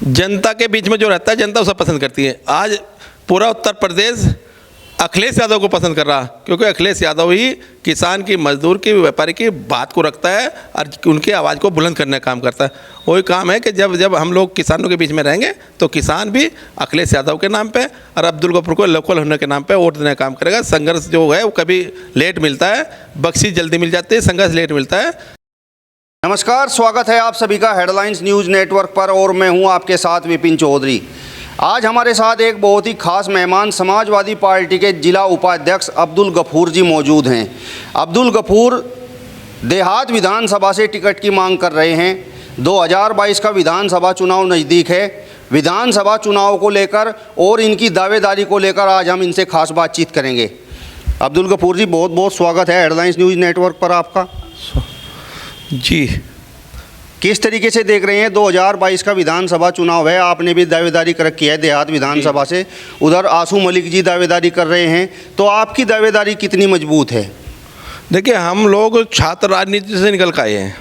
जनता के बीच में जो रहता है जनता उसे पसंद करती है। आज पूरा उत्तर प्रदेश अखिलेश यादव को पसंद कर रहा, क्योंकि अखिलेश यादव ही किसान की, मजदूर की, व्यापारी की बात को रखता है और उनकी आवाज़ को बुलंद करने का काम करता है। वही काम है कि जब हम लोग किसानों के बीच में रहेंगे तो किसान भी अखिलेश यादव के नाम पे और अब्दुल गफूर को लोकल होने के नाम पे वोट देने का काम करेगा। संघर्ष जो है वो कभी लेट मिलता है, बख्शीश जल्दी मिल जाती है, संघर्ष लेट मिलता है। नमस्कार, स्वागत है आप सभी का हेडलाइंस न्यूज़ नेटवर्क पर और मैं हूं आपके साथ विपिन चौधरी। आज हमारे साथ एक बहुत ही खास मेहमान समाजवादी पार्टी के जिला उपाध्यक्ष अब्दुल गफूर जी मौजूद हैं। अब्दुल गफूर देहात विधानसभा से टिकट की मांग कर रहे हैं। 2022 का विधानसभा चुनाव नज़दीक है। विधानसभा चुनाव को लेकर और इनकी दावेदारी को लेकर आज हम इनसे खास बातचीत करेंगे। अब्दुल गफूर जी, बहुत बहुत स्वागत है हेडलाइंस न्यूज़ नेटवर्क पर आपका। जी, किस तरीके से देख रहे हैं 2022 का विधानसभा चुनाव है, आपने भी दावेदारी कर रखी है देहात विधानसभा से, उधर आसू मलिक जी दावेदारी कर रहे हैं, तो आपकी दावेदारी कितनी मजबूत है? देखिए, हम लोग छात्र राजनीति से निकल कर आए हैं।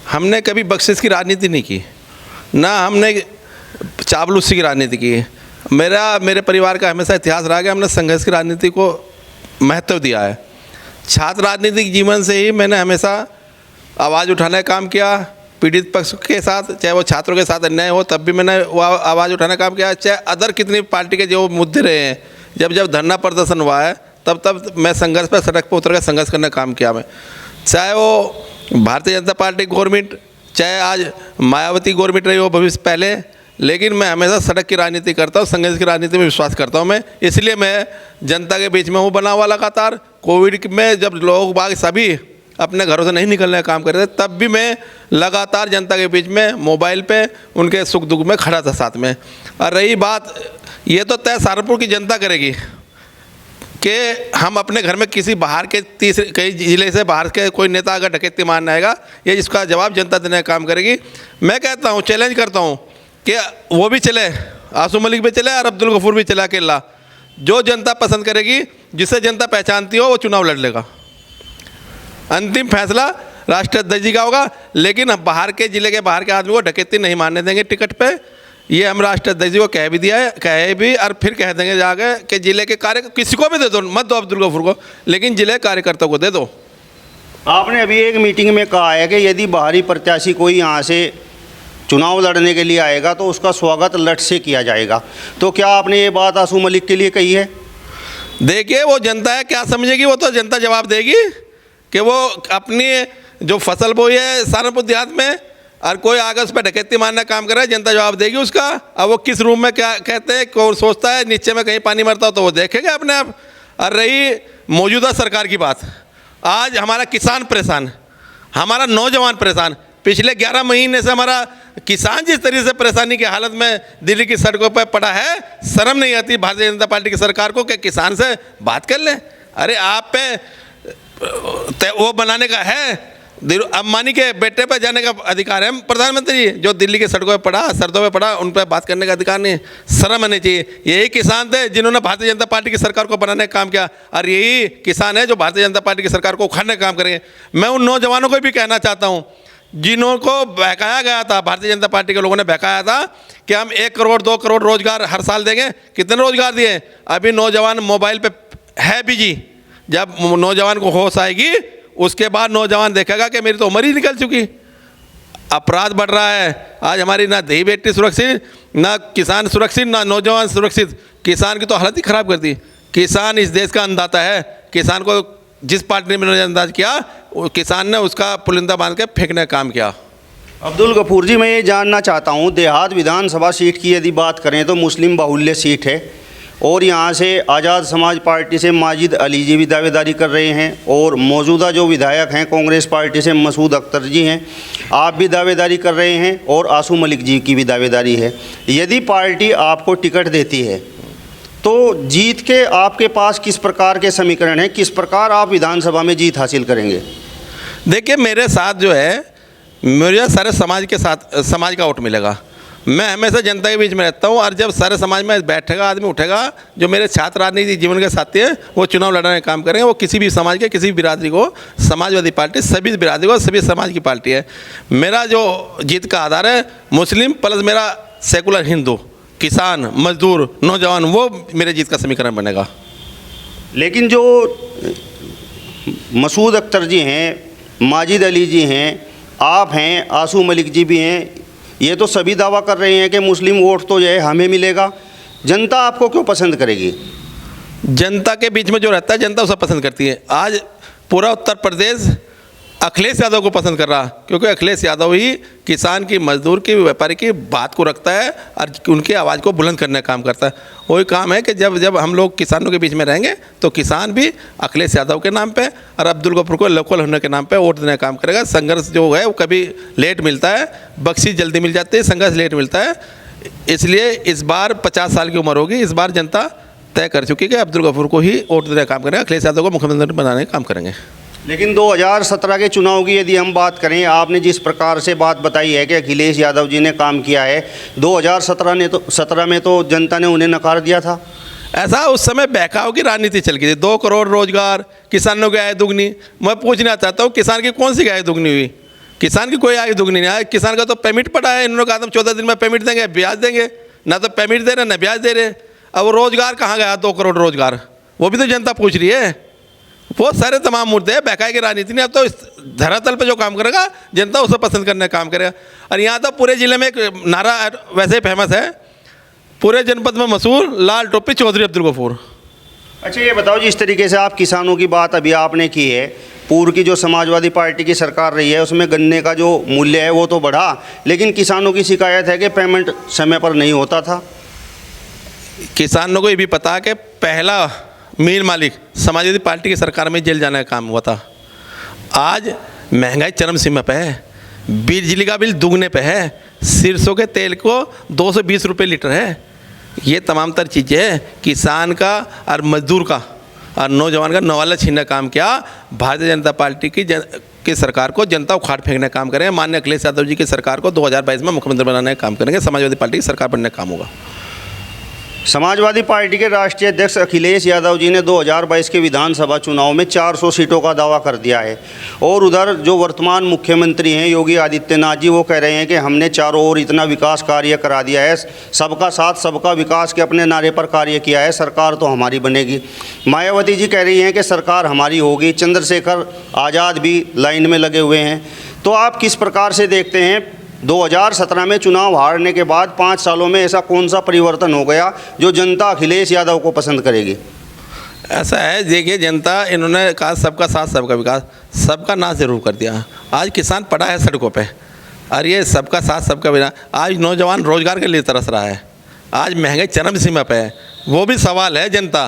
हमने कभी बख्शिश की राजनीति नहीं की, ना हमने चावलूसी की राजनीति की। मेरे परिवार का हमेशा इतिहास रहा कि हमने संघर्ष की राजनीति को महत्व दिया है। छात्र राजनीतिक जीवन से ही मैंने हमेशा आवाज़ उठाने का काम किया, पीड़ित पक्ष के साथ, चाहे वो छात्रों के साथ अन्याय हो तब भी मैंने वो आवाज़ उठाने का काम किया, चाहे अदर कितनी पार्टी के जो मुद्दे रहे हैं, जब धरना प्रदर्शन हुआ है तब मैं संघर्ष पर सड़क पर उतर कर संघर्ष करने का काम किया। मैं चाहे वो भारतीय जनता पार्टी गवर्नमेंट, चाहे आज मायावती गवर्नमेंट रही हो भविष्य पहले, लेकिन मैं हमेशा सड़क की राजनीति करता हूँ, संघर्ष की राजनीति में विश्वास करता हूँ मैं। इसलिए मैं जनता के बीच में हूँ बना हुआ लगातार। कोविड में जब लोग बाग सभी अपने घरों से नहीं निकलने का काम कर रहे थे, तब भी मैं लगातार जनता के बीच में मोबाइल पे उनके सुख दुख में खड़ा था साथ में। और रही बात, ये तो तय सहारनपुर की जनता करेगी कि हम अपने घर में किसी बाहर के कई ज़िले से बाहर के कोई नेता अगर डकैती मारने आएगा, ये इसका जवाब जनता देने का काम करेगी। मैं कहता हूँ, चैलेंज करता हूँ कि वो भी चले, आसू मलिक भी चले और अब्दुल गफूर भी चला अकेला। जो जनता पसंद करेगी, जिसे जनता पहचानती हो, वो चुनाव लड़ लेगा। अंतिम फैसला राष्ट्रीय अध्यक्ष जी का होगा, लेकिन हम बाहर के ज़िले के बाहर के आदमी को डकैती नहीं मारने देंगे टिकट पे। ये हम राष्ट्रीय अध्यक्ष जी को कह भी दिया है, कहे भी, और फिर कह देंगे जाके कि ज़िले के कार्य किसी को भी दे दो, मत दो अब्दुल गफूर को, लेकिन ज़िले कार्यकर्ताओं को दे दो। आपने अभी एक मीटिंग में कहा है कि यदि बाहरी प्रत्याशी कोई यहाँ से चुनाव लड़ने के लिए आएगा तो उसका स्वागत लट से किया जाएगा, तो क्या आपने ये बात आसू मलिक के लिए कही है? देखिए, वो जनता है, क्या समझेगी वो तो जनता जवाब देगी कि वो अपनी जो फसल बोई है सहारनपुर देहात में और कोई आगे उस पर डकैती मारने का काम कर रहा है, जनता जवाब देगी उसका। अब वो किस रूम में क्या कहते हैं, कौन सोचता है नीचे में कहीं पानी मरता हो तो वो देखेंगे अपने आप। और रही मौजूदा सरकार की बात, आज हमारा किसान परेशान, हमारा नौजवान परेशान। पिछले 11 महीने से हमारा किसान जिस तरीके से परेशानी की हालत में दिल्ली की सड़कों पर पड़ा है, शर्म नहीं आती भारतीय जनता पार्टी की सरकार को कि किसान से बात कर लें। अरे आप पे वो बनाने का है, अंबानी के बेटे पर जाने का अधिकार है प्रधानमंत्री, जो दिल्ली के सड़कों पे पड़ा, सरदों पे पड़ा, उन पर बात करने का अधिकार नहीं। शर्म आनी चाहिए। यही किसान थे जिन्होंने भारतीय जनता पार्टी की सरकार को बनाने का काम किया, और यही किसान है जो भारतीय जनता पार्टी की सरकार को उखाड़ने का काम करेंगे। मैं उन नौजवानों को भी कहना चाहता हूँ जिन्हों को बहकाया गया था, भारतीय जनता पार्टी के लोगों ने बहकाया था कि हम 1 करोड़ 2 करोड़ रोजगार हर साल देंगे। कितने रोजगार दिए? अभी नौजवान मोबाइल पे है बिजी। जब नौजवान को होश आएगी, उसके बाद नौजवान देखेगा कि मेरी तो उम्र ही निकल चुकी। अपराध बढ़ रहा है। आज हमारी ना दही बेटी सुरक्षित, ना किसान सुरक्षित, ना नौजवान सुरक्षित। किसान की तो हालत ही ख़राब कर दी। किसान इस देश का अन्नदाता है। किसान को जिस पार्टी ने नज़रअंदाज किया, किसान ने उसका पुलिंदा बांध के फेंकने का काम किया। अब्दुल गफूर जी, मैं ये जानना चाहता हूँ, देहात विधानसभा सीट की यदि बात करें तो मुस्लिम बाहुल्य सीट है और यहाँ से आज़ाद समाज पार्टी से माजिद अली जी भी दावेदारी कर रहे हैं और मौजूदा जो विधायक हैं कांग्रेस पार्टी से मसूद अख्तर जी हैं, आप भी दावेदारी कर रहे हैं और आसू मलिक जी की भी दावेदारी है। यदि पार्टी आपको टिकट देती है तो जीत के आपके पास किस प्रकार के समीकरण हैं, किस प्रकार आप विधानसभा में जीत हासिल करेंगे? देखिए, मेरे साथ जो है, मेरे सारे समाज के साथ समाज का वोट मिलेगा। मैं हमेशा जनता के बीच में रहता हूँ, और जब सारे समाज में बैठेगा आदमी उठेगा, जो मेरे छात्र राजनीतिक जीवन के साथी हैं, वो चुनाव लड़ने का काम करेंगे। वो किसी भी समाज के, किसी भी बिरादरी को, समाजवादी पार्टी सभी बिरादरी को, सभी समाज की पार्टी है। मेरा जो जीत का आधार है मुस्लिम प्लस मेरा सेकुलर हिंदू, किसान, मजदूर, नौजवान, वो मेरे जीत का समीकरण बनेगा। लेकिन जो मसूद अख्तर जी हैं, माजिद अली जी हैं, आप हैं, आसू मलिक जी भी हैं, ये तो सभी दावा कर रहे हैं कि मुस्लिम वोट तो जो है हमें मिलेगा। जनता आपको क्यों पसंद करेगी? जनता के बीच में जो रहता है जनता उसे पसंद करती है। आज पूरा उत्तर प्रदेश अखिलेश यादव को पसंद कर रहा, क्योंकि अखिलेश यादव ही किसान की, मजदूर की, व्यापारी की बात को रखता है और उनकी आवाज़ को बुलंद करने का काम करता है। वही काम है कि जब हम लोग किसानों के बीच में रहेंगे तो किसान भी अखिलेश यादव के नाम पे और अब्दुल गफूर को लोकल होने के नाम पे वोट देने का काम करेगा। संघर्ष जो है वो कभी लेट मिलता है, बख्शीश जल्दी मिल जाती है, संघर्ष लेट मिलता है। इसलिए इस बार 50 साल की उम्र होगी, इस बार जनता तय कर चुकी है कि अब्दुल गफूर को ही वोट देने का काम करेंगे, अखिलेश यादव को मुख्यमंत्री बनाने का काम करेंगे। लेकिन 2017 के चुनाव की यदि हम बात करें, आपने जिस प्रकार से बात बताई है कि अखिलेश यादव जी ने काम किया है, 2017 में तो जनता ने उन्हें नकार दिया था। ऐसा उस समय बहकाव की राजनीति चल गई थी। 2 करोड़ रोजगार, किसानों की आय दुगनी। मैं पूछना चाहता हूँ, किसान की कौन सी आय दुगनी हुई? किसान की कोई आय दुगनी नहीं आई। किसान का तो पेमेंट पड़ा है, इन्होंने कहा हम 14 दिन में पेमेंट देंगे, ब्याज देंगे। ना तो पेमेंट दे रहे ना ब्याज दे रहे। अब वो रोजगार कहाँ गया? 2 करोड़ रोजगार, वो भी तो जनता पूछ रही है। वो सारे तमाम मुद्दे हैं, बहकाई की राजनीति नहीं। अब तो इस धरातल पे जो काम करेगा जनता उसे पसंद करने का काम करेगा। और यहाँ तो पूरे ज़िले में एक नारा वैसे ही फेमस है, पूरे जनपद में मशहूर, लाल टोपी चौधरी अब्दुल गफूर। अच्छा, ये बताओ, जिस तरीके से आप किसानों की बात अभी आपने की है, पूर्व की जो समाजवादी पार्टी की सरकार रही है उसमें गन्ने का जो मूल्य है वो तो बढ़ा, लेकिन किसानों की शिकायत है कि पेमेंट समय पर नहीं होता था। किसानों को ये भी पता है कि पहला मील मालिक समाजवादी पार्टी की सरकार में जेल जाने का काम हुआ था। आज महंगाई चरम सीमा पे है, बिजली का बिल दुगने पे है, सरसों के तेल को 220 रुपये लीटर है। ये तमाम तर चीज़ें हैं, किसान का और मजदूर का और नौजवान का नवाला छीनने का काम किया भारतीय जनता पार्टी की सरकार को जनता उखाड़ फेंकने का काम करेंगे। माननीय अखिलेश यादव जी की सरकार को 2022 में मुख्यमंत्री बनाने का काम करेंगे। समाजवादी पार्टी की सरकार बनने का काम होगा। समाजवादी पार्टी के राष्ट्रीय अध्यक्ष अखिलेश यादव जी ने 2022 के विधानसभा चुनाव में 400 सीटों का दावा कर दिया है, और उधर जो वर्तमान मुख्यमंत्री हैं योगी आदित्यनाथ जी, वो कह रहे हैं कि हमने चारों ओर इतना विकास कार्य करा दिया है, सबका साथ सबका विकास के अपने नारे पर कार्य किया है, सरकार तो हमारी बनेगी। मायावती जी कह रही हैं कि सरकार हमारी होगी। चंद्रशेखर आज़ाद भी लाइन में लगे हुए हैं। तो आप किस प्रकार से देखते हैं 2017 में चुनाव हारने के बाद 5 सालों में ऐसा कौन सा परिवर्तन हो गया जो जनता अखिलेश यादव को पसंद करेगी? ऐसा है, देखिए, जनता, इन्होंने कहा सबका साथ सबका विकास, सबका नाश जरूर कर दिया। आज किसान पड़ा है सड़कों पे, और ये सबका साथ सबका विकास। आज नौजवान रोजगार के लिए तरस रहा है। आज महंगाई चरम सीमा पे है, वो भी सवाल है, जनता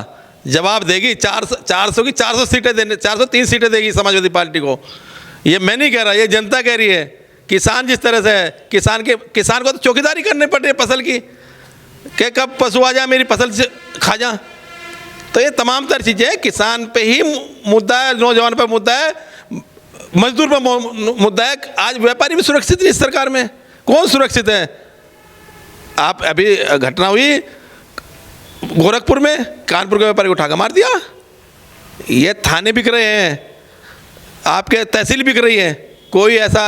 जवाब देगी। 400 की 400 सीटें देने, 403 सीटें देगी समाजवादी पार्टी को। ये मैं नहीं कह रहा, ये जनता कह रही है। किसान जिस तरह से है, किसान को तो चौकीदारी करनी पड़ रही है फसल की, कि कब पशु आ जाए मेरी फसल से खा जा। तो ये तमाम तर चीज़ें हैं। किसान पे ही मुद्दा है, नौजवान पे मुद्दा है, मजदूर पे मुद्दा है। आज व्यापारी भी सुरक्षित नहीं इस सरकार में। कौन सुरक्षित है? आप अभी घटना हुई गोरखपुर में, कानपुर के व्यापारी को उठाकर मार दिया। ये थाने बिक रहे हैं, आपके तहसील बिक रही है। कोई ऐसा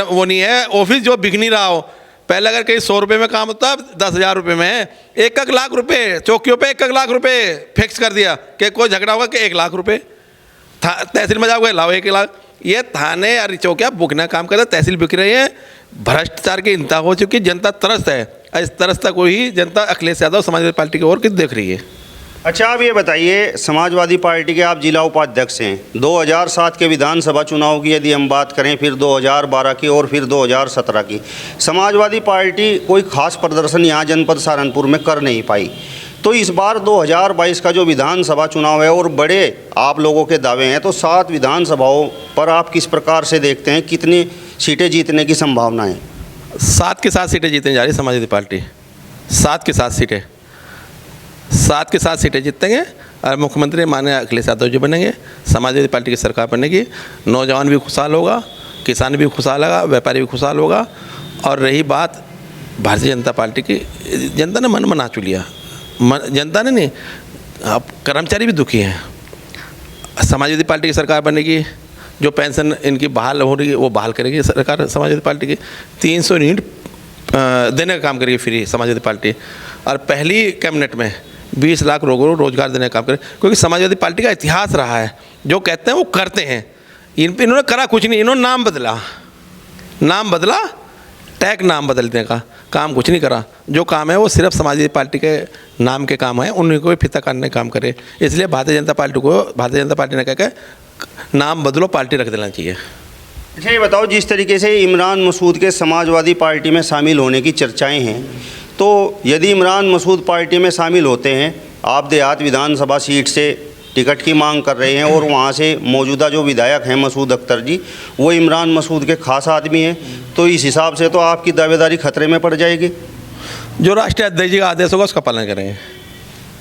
वो नहीं है ऑफिस जो बिक नहीं रहा हो। पहले अगर कहीं 100 रुपये में काम होता, 10,000 रुपये में 1 लाख रुपये चौकियों पे 1 लाख रुपये फिक्स कर दिया कि कोई झगड़ा होगा कि 1 लाख रुपये। तहसील में जाओगे, लाओ 1 लाख। ये थाने और चौकियाँ बुकना काम करते, तहसील बिक रही है। भ्रष्टाचार की इंतहा हो चुकी, जनता तरस है। इस तरसता को ही जनता अखिलेश यादव समाजवादी पार्टी की ओर देख रही है। अच्छा, आप ये बताइए, समाजवादी पार्टी के आप जिला उपाध्यक्ष हैं। 2007 के विधानसभा चुनाव की यदि हम बात करें, फिर 2012 की और फिर 2017 की, समाजवादी पार्टी कोई खास प्रदर्शन यहाँ जनपद सहारनपुर में कर नहीं पाई। तो इस बार 2022 का जो विधानसभा चुनाव है और बड़े आप लोगों के दावे हैं, तो 7 विधानसभाओं पर आप किस प्रकार से देखते हैं, कितनी सीटें जीतने की संभावना है? 7 के 7 सीटें जीतने जा रही है समाजवादी पार्टी। 7 के 7 सीटें, 7 के 7 सीटें जीतेंगे और मुख्यमंत्री माननीय अखिलेश यादव जी बनेंगे। समाजवादी पार्टी की सरकार बनेगी। नौजवान भी खुशहाल होगा, किसान भी खुशहाल होगा, व्यापारी भी खुशहाल होगा। और रही बात भारतीय जनता पार्टी की, जनता ने मन मना चु लिया। जनता ने नहीं, अब कर्मचारी भी दुखी हैं। समाजवादी पार्टी की सरकार बनेगी। जो पेंशन इनकी बहाल हो रही है वो बहाल करेगी सरकार समाजवादी पार्टी की। 300 यूनिट देने का काम करेगी फ्री समाजवादी पार्टी। और पहली कैबिनेट में 20 लाख लोगों को रोजगार देने का काम करे, क्योंकि समाजवादी पार्टी का इतिहास रहा है, जो कहते हैं वो करते हैं। इन्होंने करा कुछ नहीं, इन्होंने नाम बदला, टैग नाम बदलने का काम कुछ नहीं करा। जो काम है वो सिर्फ समाजवादी पार्टी के नाम के काम है, उन्हीं को भी फिता करने का काम करे। इसलिए भारतीय जनता पार्टी ने कहा कि नाम बदलो, पार्टी रख देना चाहिए। अच्छा, ये बताओ, जिस तरीके से इमरान मसूद के समाजवादी पार्टी में शामिल होने की चर्चाएं हैं, तो यदि इमरान मसूद पार्टी में शामिल होते हैं, आप देहात विधानसभा सीट से टिकट की मांग कर रहे हैं और वहाँ से मौजूदा जो विधायक हैं मसूद अख्तर जी, वो इमरान मसूद के खास आदमी हैं, तो इस हिसाब से तो आपकी दावेदारी खतरे में पड़ जाएगी। जो राष्ट्रीय अध्यक्ष जी का आदेश होगा उसका पालन करेंगे।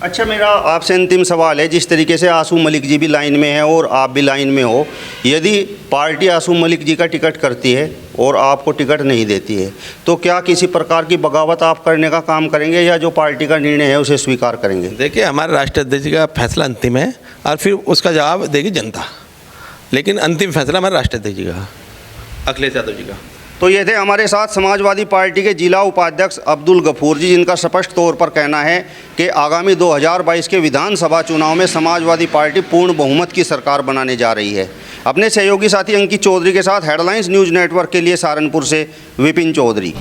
अच्छा, मेरा आपसे अंतिम सवाल है, जिस तरीके से आसू मलिक जी भी लाइन में है और आप भी लाइन में हो, यदि पार्टी आसू मलिक जी का टिकट करती है और आपको टिकट नहीं देती है, तो क्या किसी प्रकार की बगावत आप करने का काम करेंगे या जो पार्टी का निर्णय है उसे स्वीकार करेंगे? देखिए, हमारे राष्ट्रीय अध्यक्ष जी का फैसला अंतिम है और फिर उसका जवाब देगी जनता, लेकिन अंतिम फैसला हमारे राष्ट्रीय अध्यक्ष जी का, अखिलेश यादव जी का। तो ये थे हमारे साथ समाजवादी पार्टी के जिला उपाध्यक्ष अब्दुल गफूर जी, जिनका स्पष्ट तौर पर कहना है कि आगामी 2022 के विधानसभा चुनाव में समाजवादी पार्टी पूर्ण बहुमत की सरकार बनाने जा रही है। अपने सहयोगी साथी अंकित चौधरी के साथ हेडलाइंस न्यूज़ नेटवर्क के लिए सहारनपुर से विपिन चौधरी।